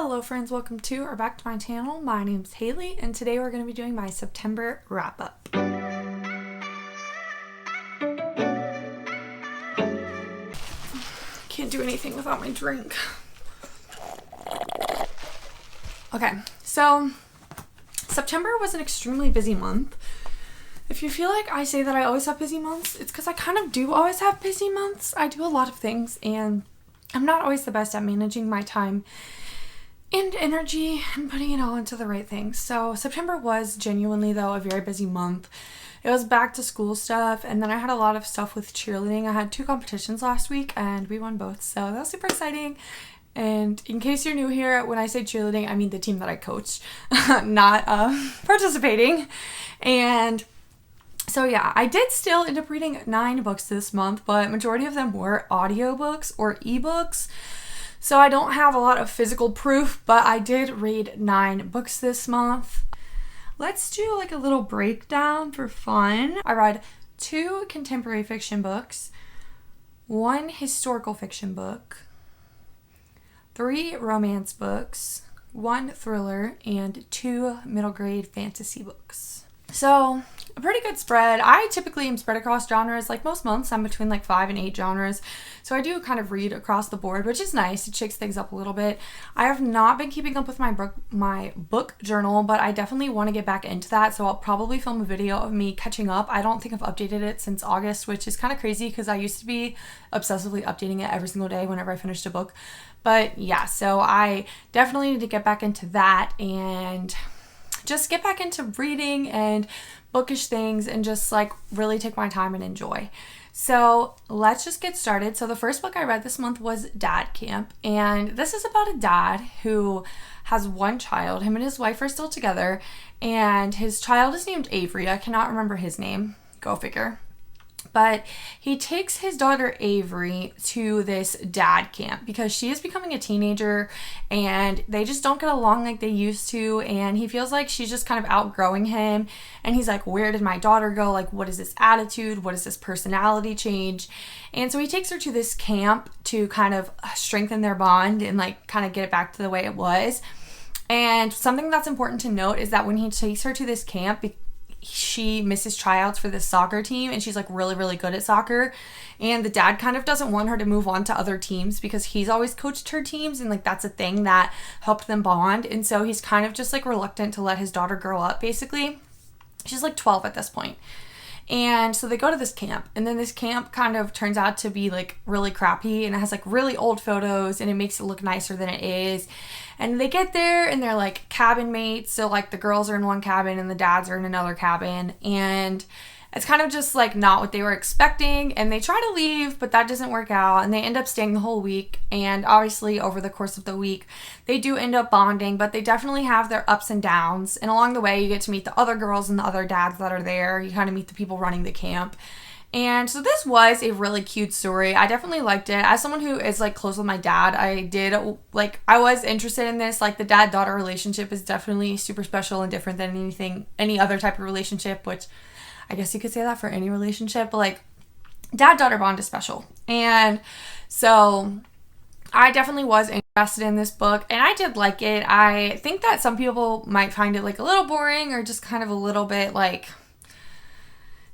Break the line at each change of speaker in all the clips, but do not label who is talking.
Hello friends, welcome to or back to my channel. My name's Haley and today we're going to be doing my September wrap up. Can't do anything without my drink. Okay, so September was an extremely busy month. If you feel like I say that I always have busy months, it's because I kind of do always have busy months. I do a lot of things and I'm not always the best at managing my time and energy and putting it all into the right things. So September was genuinely though a very busy month. It was back to school stuff, and then I had a lot of stuff with cheerleading. I had 2 competitions last week and we won both, so that was super exciting. And in case you're new here, when I say cheerleading, I mean the team that I coached, not participating. And so yeah, I did still end up reading 9 books this month, but majority of them were audiobooks or ebooks. So I don't have a lot of physical proof, but I did read 9 books this month. Let's do like a little breakdown for fun. I read 2 contemporary fiction books, 1 historical fiction book, 3 romance books, 1 thriller, and 2 middle grade fantasy books. So a pretty good spread. I typically am spread across genres. Like most months, I'm between like 5 and 8 genres. So I do kind of read across the board, which is nice. It shakes things up a little bit. I have not been keeping up with my book journal, but I definitely want to get back into that. So I'll probably film a video of me catching up. I don't think I've updated it since August, which is kind of crazy because I used to be obsessively updating it every single day whenever I finished a book. But yeah, so I definitely need to get back into that and just get back into reading and bookish things and just like really take my time and enjoy. So let's just get started. So the first book I read this month was Dad Camp, and this is about a dad who has 1 child. Him and his wife are still together, and his child is named Avery. I cannot remember his name. Go figure. But he takes his daughter Avery to this dad camp because she is becoming a teenager and they just don't get along like they used to, and he feels like she's just kind of outgrowing him, and he's like, where did my daughter go? Like, what is this attitude? What is this personality change? And so he takes her to this camp to kind of strengthen their bond and like kind of get it back to the way it was. And something that's important to note is that when he takes her to this camp, she misses tryouts for this soccer team and she's like really good at soccer, and the dad kind of doesn't want her to move on to other teams because he's always coached her teams and like that's a thing that helped them bond. And so he's kind of just like reluctant to let his daughter grow up. Basically, she's like 12 at this point. And so they go to this camp, and then this camp kind of turns out to be like really crappy, and it has like really old photos and it makes it look nicer than it is. And they get there and they're like cabin mates. So like the girls are in one cabin and the dads are in another cabin, and it's kind of just like not what they were expecting. And they try to leave, but that doesn't work out, and they end up staying the whole week. And obviously over the course of the week they do end up bonding, but they definitely have their ups and downs. And along the way you get to meet the other girls and the other dads that are there. You kind of meet the people running the camp. And so this was a really cute story. I definitely liked it. As someone who is like close with my dad, I was interested in this. Like the dad-daughter relationship is definitely super special and different than any other type of relationship, which I guess you could say that for any relationship, but like dad-daughter bond is special. And so I definitely was interested in this book, and I did like it. I think that some people might find it like a little boring or just kind of a little bit like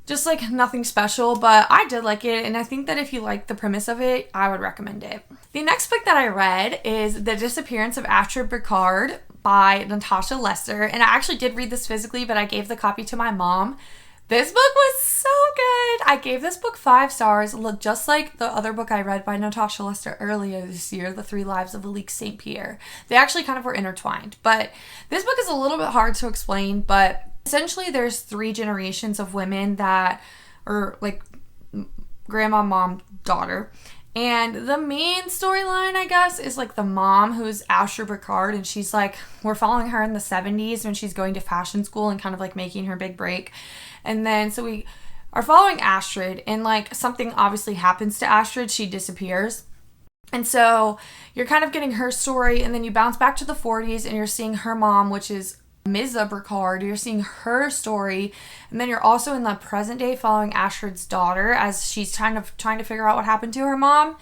just like nothing special, but I did like it, and I think that if you like the premise of it, I would recommend it. The next book that I read is The Disappearance of Astrid Bricard by Natasha Lester, and I actually did read this physically, but I gave the copy to my mom. This book was so good. I gave this book 5 stars, just like the other book I read by Natasha Lester earlier this year, The 3 Lives of Alix St. Pierre. They actually kind of were intertwined, but this book is a little bit hard to explain, but essentially there's 3 generations of women that are like grandma, mom, daughter. And the main storyline, I guess, is like the mom, who's Astrid Bricard, and she's like, we're following her in the 70s when she's going to fashion school and kind of like making her big break. And then so we are following Astrid, and like something obviously happens to Astrid. She disappears. And so you're kind of getting her story, and then you bounce back to the 40s and you're seeing her mom, which is Misa Bricard. You're seeing her story, and then you're also in the present day following Astrid's daughter as she's kind of trying to figure out what happened to her mom.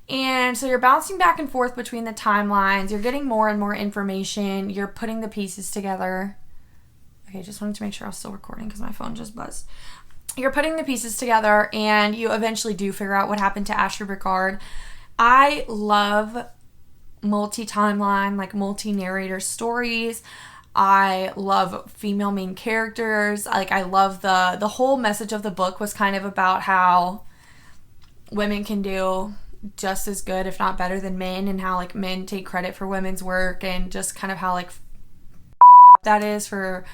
And so you're bouncing back and forth between the timelines. You're getting more and more information. You're putting the pieces together. Okay, just wanted to make sure I was still recording because my phone just buzzed. You're putting the pieces together and you eventually do figure out what happened to Ashley Ricard. I love multi-timeline, like multi-narrator stories. I love female main characters. Like, I love the whole message of the book was kind of about how women can do just as good, if not better, than men, and how like men take credit for women's work, and just kind of how like that is, for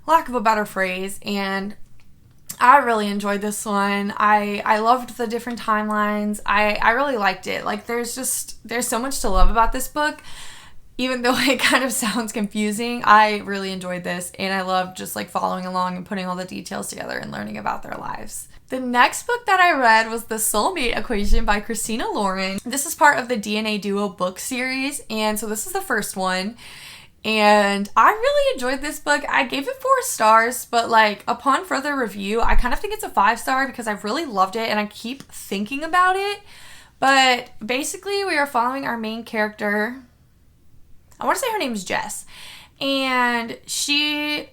lack of a better phrase. And I really enjoyed this one. I loved the different timelines. I really liked it. Like, there's so much to love about this book. Even though it kind of sounds confusing, I really enjoyed this, and I love just like following along and putting all the details together and learning about their lives. The next book that I read was The Soulmate Equation by Christina Lauren. This is part of the DNA Duo book series, and so this is the first one. And I really enjoyed this book. I gave it 4 stars, but like upon further review, I kind of think it's a 5-star because I really loved it and I keep thinking about it. But basically, we are following our main character. I want to say her name is Jess. And she...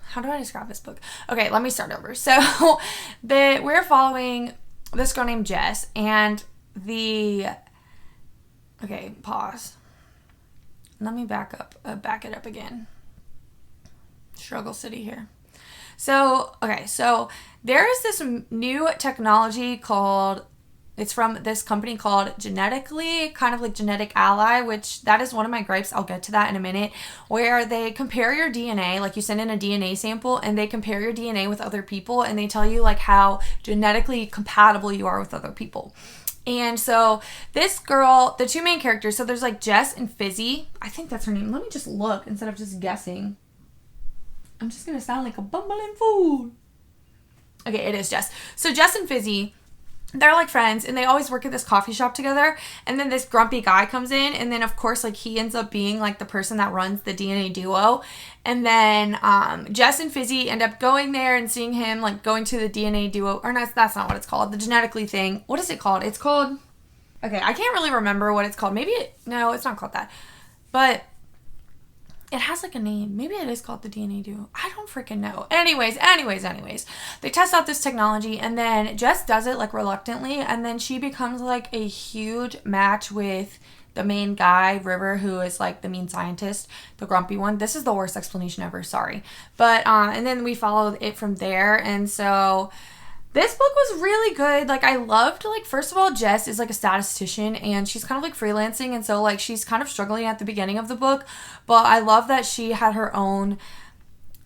How do I describe this book? Okay, let me start over. So, we're following this girl named Jess, and Okay, pause. Let me back it up again. Struggle City here. So there is this new technology called... It's from this company called Genetically, kind of like Genetic Ally, which that is one of my gripes. I'll get to that in a minute, where they compare your DNA, like you send in a DNA sample and they compare your DNA with other people and they tell you like how genetically compatible you are with other people. And so this girl, the 2 main characters, so there's like Jess and Fizzy. I think that's her name. Let me just look instead of just guessing. I'm just going to sound like a bumbling fool. Okay, it is Jess. So Jess and Fizzy, they're like friends and they always work at this coffee shop together, and then this grumpy guy comes in, and then of course like he ends up being like the person that runs the DNA Duo, and then Jess and Fizzy end up going there and seeing him, like going to the DNA Duo, or no, that's not what it's called, the Genetically thing. What is it called? It's called, okay, I can't really remember what it's called. No, it's not called that, but it has like a name. Maybe it is called the DNA Duo. I don't freaking know. Anyways. They test out this technology, and then Jess does it like reluctantly, and then she becomes like a huge match with the main guy, River, who is like the mean scientist, the grumpy one. This is the worst explanation ever, sorry. But, and then we follow it from there, and so... This book was really good. Like, I loved, like, first of all, Jess is, like, a statistician, and she's kind of, like, freelancing, and so, like, she's kind of struggling at the beginning of the book, but I love that she had her own,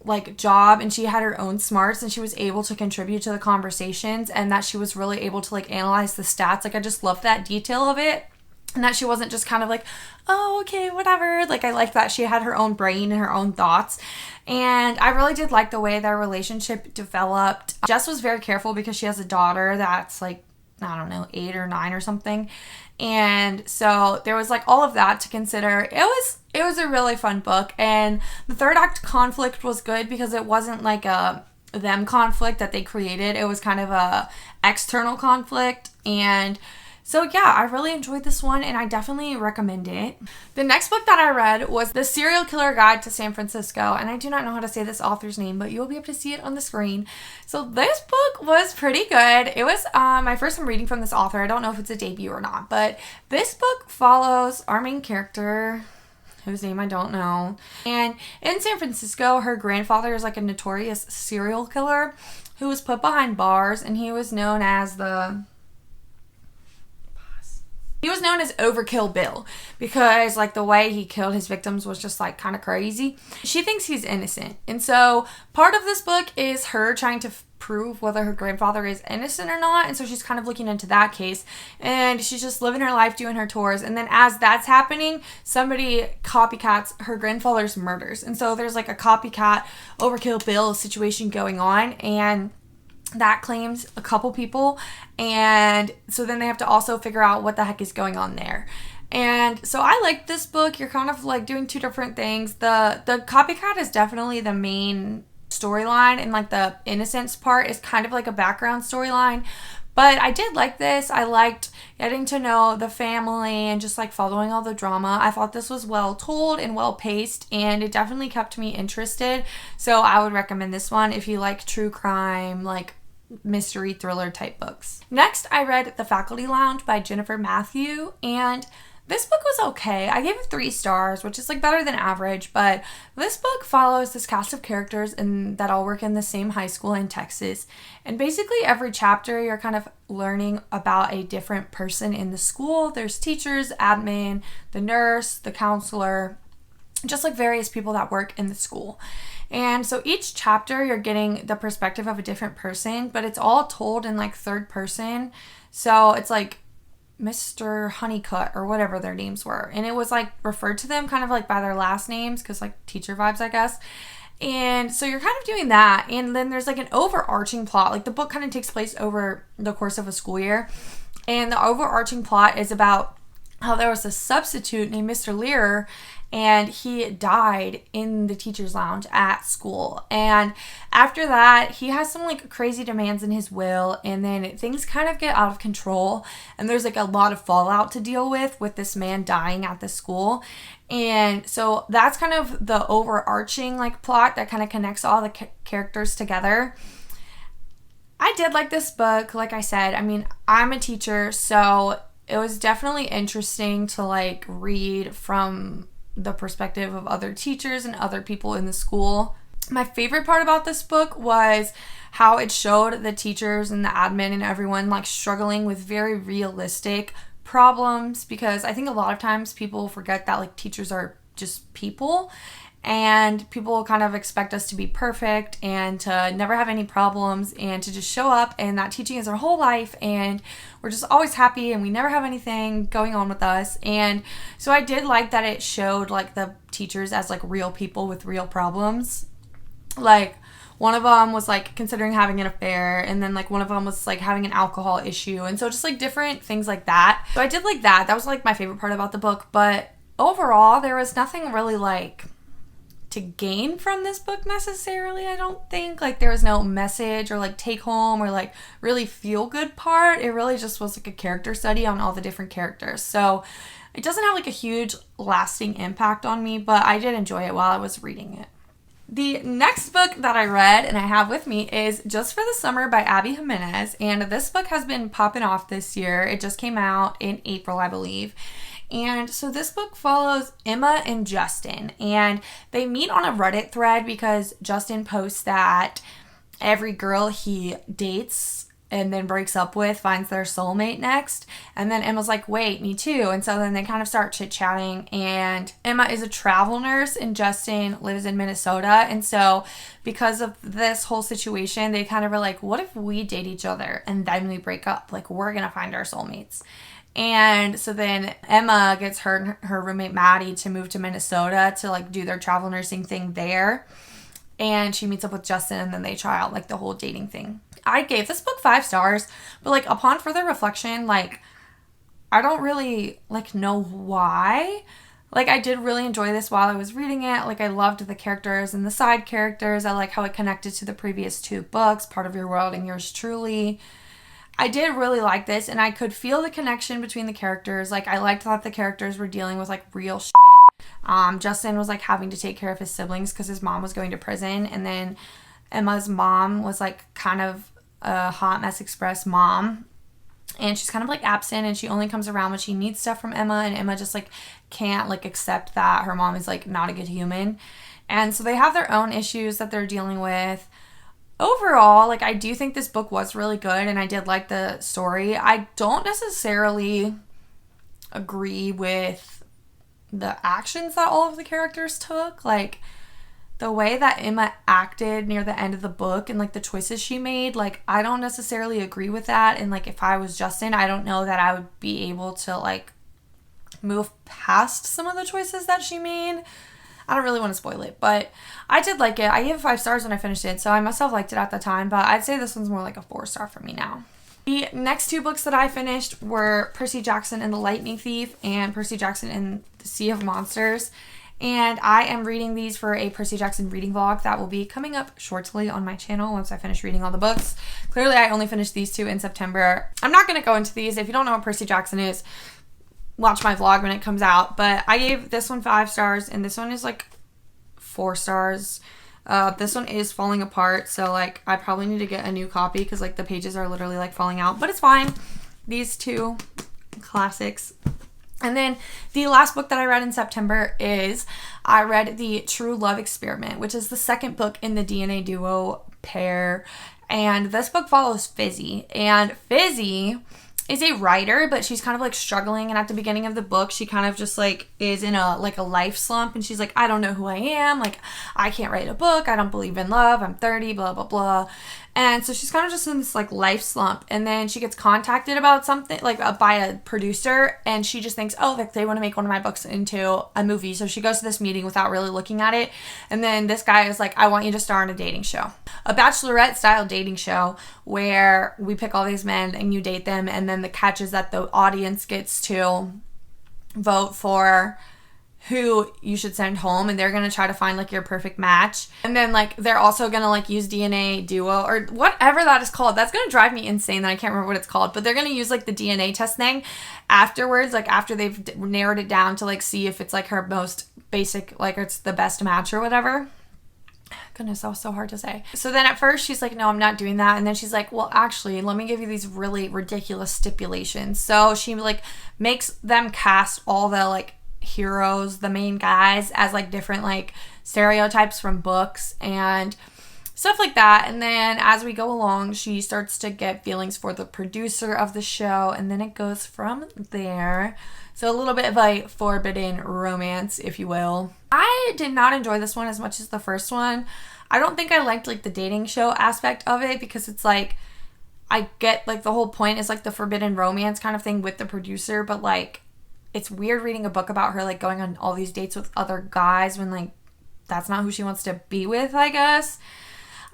like, job, and she had her own smarts, and she was able to contribute to the conversations, and that she was really able to, like, analyze the stats. Like, I just loved that detail of it. And that she wasn't just kind of like, oh, okay, whatever. Like, I liked that she had her own brain and her own thoughts. And I really did like the way their relationship developed. Jess was very careful because she has a daughter that's like, I don't know, 8 or 9 or something. And so there was like all of that to consider. It was a really fun book. And the 3rd act conflict was good because it wasn't like a them conflict that they created. It was kind of a external conflict. And so yeah, I really enjoyed this one and I definitely recommend it. The next book that I read was The Serial Killer Guide to San Francisco, and I do not know how to say this author's name, but you'll be able to see it on the screen. So this book was pretty good. It was my first time reading from this author. I don't know if it's a debut or not, but this book follows our main character, whose name I don't know. And in San Francisco, her grandfather is like a notorious serial killer who was put behind bars, and he was known as Overkill Bill because like the way he killed his victims was just like kind of crazy. She thinks he's innocent. And so part of this book is her trying to prove whether her grandfather is innocent or not. And so she's kind of looking into that case and she's just living her life doing her tours. And then as that's happening, somebody copycats her grandfather's murders. And so there's like a copycat Overkill Bill situation going on, and that claims a couple people, and so then they have to also figure out what the heck is going on there. And so I liked this book. You're kind of like doing two different things. The copycat is definitely the main storyline, and like the innocence part is kind of like a background storyline, But I did like this. I liked getting to know the family and just like following all the drama. I thought this was well told and well paced, and it definitely kept me interested. So I would recommend this one if you like true crime, like mystery thriller type books. Next, I read The Faculty Lounge by Jennifer Matthew, and this book was okay. I gave it 3 stars, which is like better than average, but this book follows this cast of characters that all work in the same high school in Texas. And basically every chapter you're kind of learning about a different person in the school. There's teachers, admin, the nurse, the counselor, just like various people that work in the school. And so each chapter you're getting the perspective of a different person, but it's all told in like third person. So it's like Mr. Honeycutt or whatever their names were. And it was like referred to them kind of like by their last names because like teacher vibes, I guess. And so you're kind of doing that. And then there's like an overarching plot. Like the book kind of takes place over the course of a school year. And the overarching plot is about how there was a substitute named Mr. Lear, and he died in the teacher's lounge at school. And after that, he has some like crazy demands in his will, and then things kind of get out of control, and there's like a lot of fallout to deal with this man dying at the school. And so that's kind of the overarching like plot that kind of connects all the characters together. I did like this book. Like I said, I mean, I'm a teacher, so it was definitely interesting to like read from the perspective of other teachers and other people in the school. My favorite part about this book was how it showed the teachers and the admin and everyone like struggling with very realistic problems, because I think a lot of times people forget that like teachers are just people, and people kind of expect us to be perfect and to never have any problems and to just show up, and that teaching is our whole life and we're just always happy and we never have anything going on with us. And so I did like that it showed like the teachers as like real people with real problems. Like one of them was like considering having an affair, and then like one of them was like having an alcohol issue, and so just like different things like that. So I did like that. That was like my favorite part about the book. But overall, there was nothing really like to gain from this book necessarily. I don't think like there was no message or like take home or like really feel good part. It really just was like a character study on all the different characters. So it doesn't have like a huge lasting impact on me, but I did enjoy it while I was reading it. The next book that I read and I have with me is Just for the Summer by Abby Jimenez, and this book has been popping off this year. It just came out in April, I believe. And so this book follows Emma and Justin, and they meet on a Reddit thread because Justin posts that every girl he dates and then breaks up with finds their soulmate next. And then Emma's like, wait, me too. And so then they kind of start chit-chatting, and Emma is a travel nurse and Justin lives in Minnesota. And so because of this whole situation, they kind of were like, what if we date each other and then we break up? Like, we're gonna find our soulmates. And so then Emma gets her roommate Maddie to move to Minnesota to like do their travel nursing thing there. And she meets up with Justin, and then they try out like the whole dating thing. I gave this book 5 stars, but like upon further reflection, like I don't really like know why. Like I did really enjoy this while I was reading it. Like I loved the characters and the side characters. I like how it connected to the previous 2 books, Part of Your World and Yours Truly. I did really like this, and I could feel the connection between the characters. Like I liked that the characters were dealing with like real shit. Justin was like having to take care of his siblings because his mom was going to prison, and then Emma's mom was like kind of a hot mess express mom, and she's kind of like absent, and she only comes around when she needs stuff from Emma, and Emma just like can't like accept that her mom is like not a good human. And so they have their own issues that they're dealing with. Overall, like I do think this book was really good, and I did like the story. I don't necessarily agree with the actions that all of the characters took. Like the way that Emma acted near the end of the book and like the choices she made, like I don't necessarily agree with that. And like if I was Justin, I don't know that I would be able to like move past some of the choices that she made. I don't really want to spoil it, but I did like it. I gave it 5 stars when I finished it, so I must have liked it at the time, but I'd say this one's more like a 4-star for me now. The next 2 books that I finished were Percy Jackson and the Lightning Thief and Percy Jackson and the Sea of Monsters. And I am reading these for a Percy Jackson reading vlog that will be coming up shortly on my channel once I finish reading all the books. Clearly, I only finished these 2 in September. I'm not going to go into these. If you don't know what Percy Jackson is, watch my vlog when it comes out. But I gave this one 5 stars, and this one is like 4 stars. This one is falling apart, so like I probably need to get a new copy because like the pages are literally like falling out, but it's fine. These 2 classics. And then the last book that I read in September is I read The True Love Experiment, which is the second book in the DNA duo pair. And this book follows Fizzy. And Fizzy is a writer, but she's kind of like struggling. And at the beginning of the book, she kind of just like is in a life slump. And she's like, I don't know who I am. Like, I can't write a book. I don't believe in love. I'm 30, blah, blah, blah. And so she's kind of just in this like life slump. And then she gets contacted about something like by a producer. And she just thinks, oh, like they want to make one of my books into a movie. So she goes to this meeting without really looking at it. And then this guy is like, I want you to star in a dating show. A Bachelorette style dating show where we pick all these men and you date them. And then the catch is that the audience gets to vote for who you should send home, and they're gonna try to find like your perfect match. And then like they're also gonna like use DNA duo or whatever that is called. That's gonna drive me insane that I can't remember what it's called, but they're gonna use like the DNA test thing afterwards, like after they've narrowed it down to like see if it's like her most basic, like it's the best match or whatever. Goodness, that was so hard to say. So then at first she's like, no, I'm not doing that. And then she's like, well, actually, let me give you these really ridiculous stipulations. So she like makes them cast all the like heroes, the main guys, as like different like stereotypes from books and stuff like that. And then as we go along, she starts to get feelings for the producer of the show, and then it goes from there. So a little bit of a forbidden romance, if you will. I did not enjoy this one as much as the first one. I don't think I liked like the dating show aspect of it, because it's like I get like the whole point is like the forbidden romance kind of thing with the producer, but like it's weird reading a book about her like going on all these dates with other guys when like that's not who she wants to be with, I guess.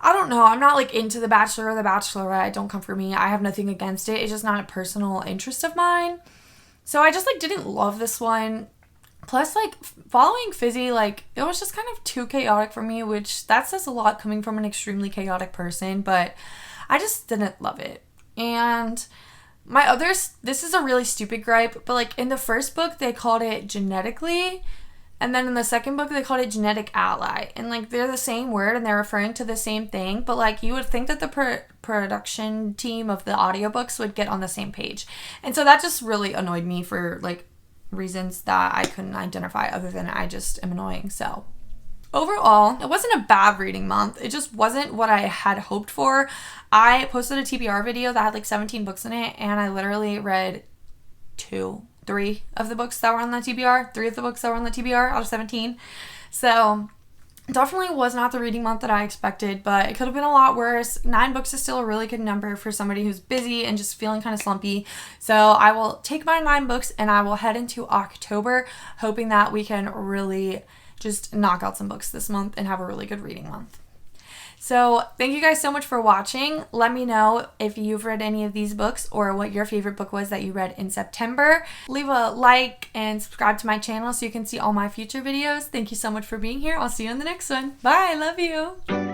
I don't know. I'm not like into The Bachelor or The Bachelorette. Don't come for me. I have nothing against it. It's just not a personal interest of mine. So I just like didn't love this one. Plus like following Fizzy, like it was just kind of too chaotic for me, which that says a lot coming from an extremely chaotic person, but I just didn't love it. And my others, this is a really stupid gripe, but like in the first book they called it Genetically, and then in the second book they called it Genetic Ally, and like they're the same word and they're referring to the same thing, but like you would think that the production team of the audiobooks would get on the same page. And so that just really annoyed me for like reasons that I couldn't identify other than I just am annoying. So overall, it wasn't a bad reading month. It just wasn't what I had hoped for. I posted a TBR video that had like 17 books in it, and I literally read 3 of the books that were on the TBR. 3 of the books that were on the TBR out of 17. So definitely was not the reading month that I expected, but it could have been a lot worse. 9 books is still a really good number for somebody who's busy and just feeling kind of slumpy. So I will take my 9 books and I will head into October, hoping that we can really just knock out some books this month and have a really good reading month. So thank you guys so much for watching. Let me know if you've read any of these books or what your favorite book was that you read in September. Leave a like and subscribe to my channel so you can see all my future videos. Thank you so much for being here. I'll see you in the next one. Bye. Love you.